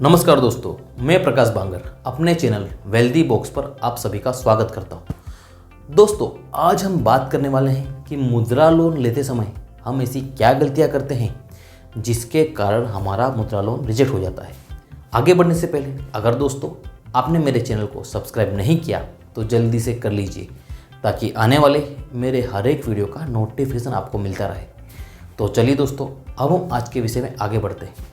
नमस्कार दोस्तों, मैं प्रकाश बांगर अपने चैनल वेल्दी बॉक्स पर आप सभी का स्वागत करता हूं। दोस्तों, आज हम बात करने वाले हैं कि मुद्रा लोन लेते समय हम ऐसी क्या गलतियां करते हैं जिसके कारण हमारा मुद्रा लोन रिजेक्ट हो जाता है। आगे बढ़ने से पहले अगर दोस्तों आपने मेरे चैनल को सब्सक्राइब नहीं किया तो जल्दी से कर लीजिए ताकि आने वाले मेरे हर एक वीडियो का नोटिफिकेशन आपको मिलता रहे। तो चलिए दोस्तों, अब हम आज के विषय में आगे बढ़ते हैं।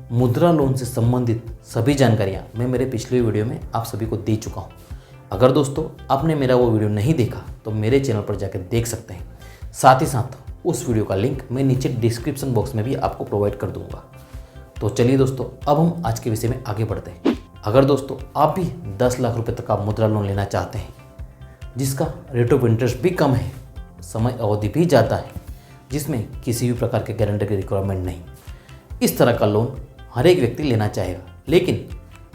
मुद्रा लोन से संबंधित सभी जानकारियाँ मैं मेरे पिछले वीडियो में आप सभी को दे चुका हूँ। अगर दोस्तों आपने मेरा वो वीडियो नहीं देखा तो मेरे चैनल पर जाकर देख सकते हैं। साथ ही साथ उस वीडियो का लिंक मैं नीचे डिस्क्रिप्शन बॉक्स में भी आपको प्रोवाइड कर दूंगा। तो चलिए दोस्तों, अब हम आज के विषय में आगे बढ़ते हैं। अगर दोस्तों आप भी 10 लाख रुपये तक का मुद्रा लोन लेना चाहते हैं जिसका रेट ऑफ इंटरेस्ट भी कम है, समय अवधि भी ज़्यादा है, जिसमें किसी भी प्रकार के गारंटर की रिक्वायरमेंट नहीं, इस तरह का लोन हर एक व्यक्ति लेना चाहेगा, लेकिन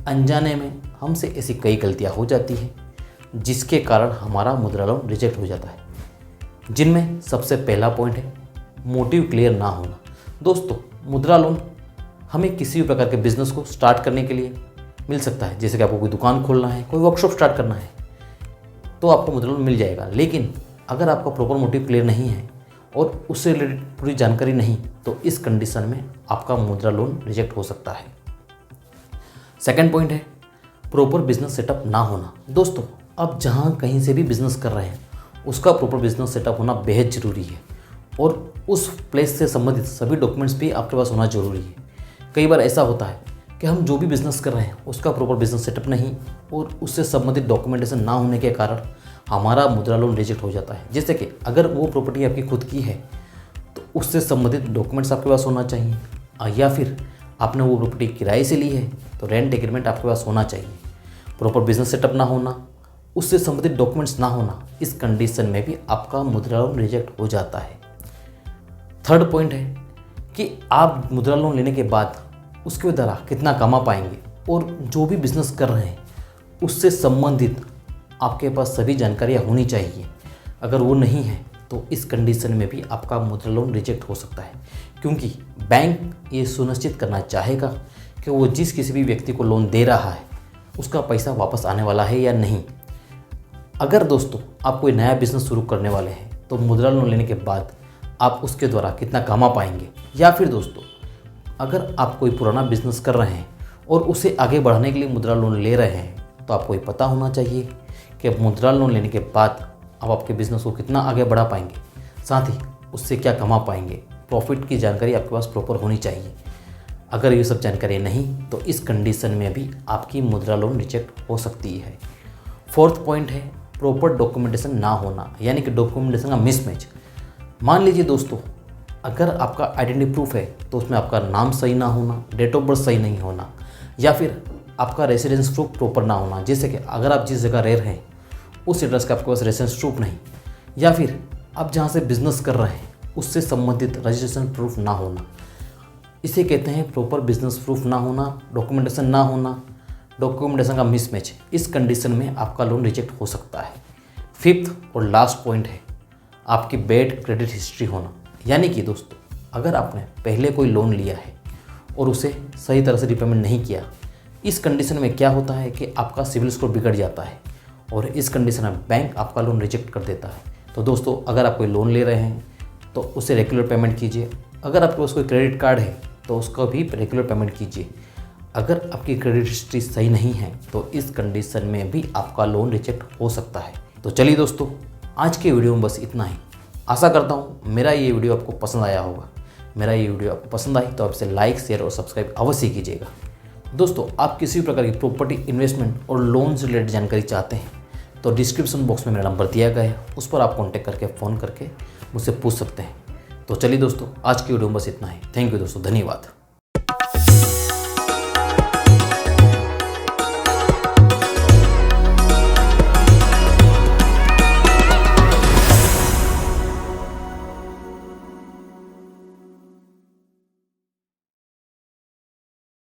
अनजाने में हमसे ऐसी कई गलतियां हो जाती हैं जिसके कारण हमारा मुद्रा लोन रिजेक्ट हो जाता है। जिनमें सबसे पहला पॉइंट है मोटिव क्लियर ना होना। दोस्तों, मुद्रा लोन हमें किसी भी प्रकार के बिजनेस को स्टार्ट करने के लिए मिल सकता है। जैसे कि आपको कोई दुकान खोलना है, कोई वर्कशॉप स्टार्ट करना है तो आपको मुद्रा लोन मिल जाएगा। लेकिन अगर आपका प्रॉपर मोटिव क्लियर नहीं है और उससे रिलेटेड पूरी जानकारी नहीं तो इस कंडीशन में आपका मुद्रा लोन रिजेक्ट हो सकता है। सेकंड पॉइंट है प्रॉपर बिजनेस सेटअप ना होना। दोस्तों, आप जहां कहीं से भी बिजनेस कर रहे हैं उसका प्रॉपर बिजनेस सेटअप होना बेहद ज़रूरी है और उस प्लेस से संबंधित सभी डॉक्यूमेंट्स भी आपके पास होना ज़रूरी है। कई बार ऐसा होता है कि हम जो भी बिज़नेस कर रहे हैं उसका प्रॉपर बिजनेस सेटअप नहीं और उससे संबंधित डॉक्यूमेंटेशन ना होने के कारण हमारा मुद्रा लोन रिजेक्ट हो जाता है। जैसे कि अगर वो प्रॉपर्टी आपकी खुद की है तो उससे संबंधित डॉक्यूमेंट्स आपके पास होना चाहिए, या फिर आपने वो प्रॉपर्टी किराए से ली है तो रेंट एग्रीमेंट आपके पास होना चाहिए। प्रॉपर बिजनेस सेटअप ना होना, उससे संबंधित डॉक्यूमेंट्स ना होना, इस कंडीशन में भी आपका मुद्रा लोन रिजेक्ट हो जाता है। थर्ड पॉइंट है कि आप मुद्रा लोन लेने के बाद उसके द्वारा कितना कमा पाएंगे और जो भी बिजनेस कर रहे हैं उससे संबंधित आपके पास सभी जानकारियाँ होनी चाहिए। अगर वो नहीं है तो इस कंडीशन में भी आपका मुद्रा लोन रिजेक्ट हो सकता है, क्योंकि बैंक ये सुनिश्चित करना चाहेगा कि वो जिस किसी भी व्यक्ति को लोन दे रहा है उसका पैसा वापस आने वाला है या नहीं। अगर दोस्तों आप कोई नया बिजनेस शुरू करने वाले हैं तो मुद्रा लोन लेने के बाद आप उसके द्वारा कितना कमा पाएंगे, या फिर दोस्तों अगर आप कोई पुराना बिजनेस कर रहे हैं और उसे आगे बढ़ाने के लिए मुद्रा लोन ले रहे हैं तो आपको ये पता होना चाहिए कि मुद्रा लोन लेने के बाद आप आपके बिजनेस को कितना आगे बढ़ा पाएंगे, साथ ही उससे क्या कमा पाएंगे। प्रॉफिट की जानकारी आपके पास प्रॉपर होनी चाहिए। अगर ये सब जानकारी नहीं तो इस कंडीशन में भी आपकी मुद्रा लोन रिजेक्ट हो सकती है। फोर्थ पॉइंट है प्रॉपर डॉक्यूमेंटेशन ना होना, यानी कि डॉक्यूमेंटेशन का मिसमैच। मान लीजिए दोस्तों, अगर आपका आइडेंटिटी प्रूफ है तो उसमें आपका नाम सही ना होना, डेट ऑफ बर्थ सही नहीं होना, या फिर आपका रेसिडेंस प्रूफ प्रॉपर ना होना। जैसे कि अगर आप जिस जगह रह रहे हैं उस एड्रेस का आपके पास रेसिडेंस प्रूफ नहीं, या फिर आप जहाँ से बिजनेस कर रहे हैं उससे संबंधित रजिस्ट्रेशन प्रूफ ना होना, इसे कहते हैं प्रॉपर बिजनेस प्रूफ ना होना, डॉक्यूमेंटेशन ना होना, डॉक्यूमेंटेशन का मिसमैच। इस कंडीशन में आपका लोन रिजेक्ट हो सकता है। फिफ्थ और लास्ट पॉइंट है आपकी बैड क्रेडिट हिस्ट्री होना, यानी कि दोस्तों अगर आपने पहले कोई लोन लिया है और उसे सही तरह से रिपेमेंट नहीं किया, इस कंडीशन में क्या होता है कि आपका सिविल स्कोर बिगड़ जाता है और इस कंडीशन में बैंक आपका लोन रिजेक्ट कर देता है। तो दोस्तों, अगर आप कोई लोन ले रहे हैं तो उसे रेगुलर पेमेंट कीजिए। अगर आपके पास कोई क्रेडिट कार्ड है तो उसका भी रेगुलर पेमेंट कीजिए। अगर आपकी क्रेडिट हिस्ट्री सही नहीं है तो इस कंडीशन में भी आपका लोन रिजेक्ट हो सकता है। तो चलिए दोस्तों, आज के वीडियो में बस इतना ही। आशा करता हूँ मेरा ये वीडियो आपको पसंद आया होगा। मेरा ये वीडियो आपको पसंद आई तो आपसे लाइक, शेयर और सब्सक्राइब अवश्य कीजिएगा। दोस्तों, आप किसी भी प्रकार की प्रॉपर्टी, इन्वेस्टमेंट और लोन से रिलेटेड जानकारी चाहते हैं तो डिस्क्रिप्शन बॉक्स में मेरा नंबर दिया गया है, उस पर आप कॉन्टैक्ट करके फ़ोन करके मुझसे पूछ सकते हैं। तो चलिए दोस्तों, आज की वीडियो में बस इतना ही। थैंक यू दोस्तों, धन्यवाद।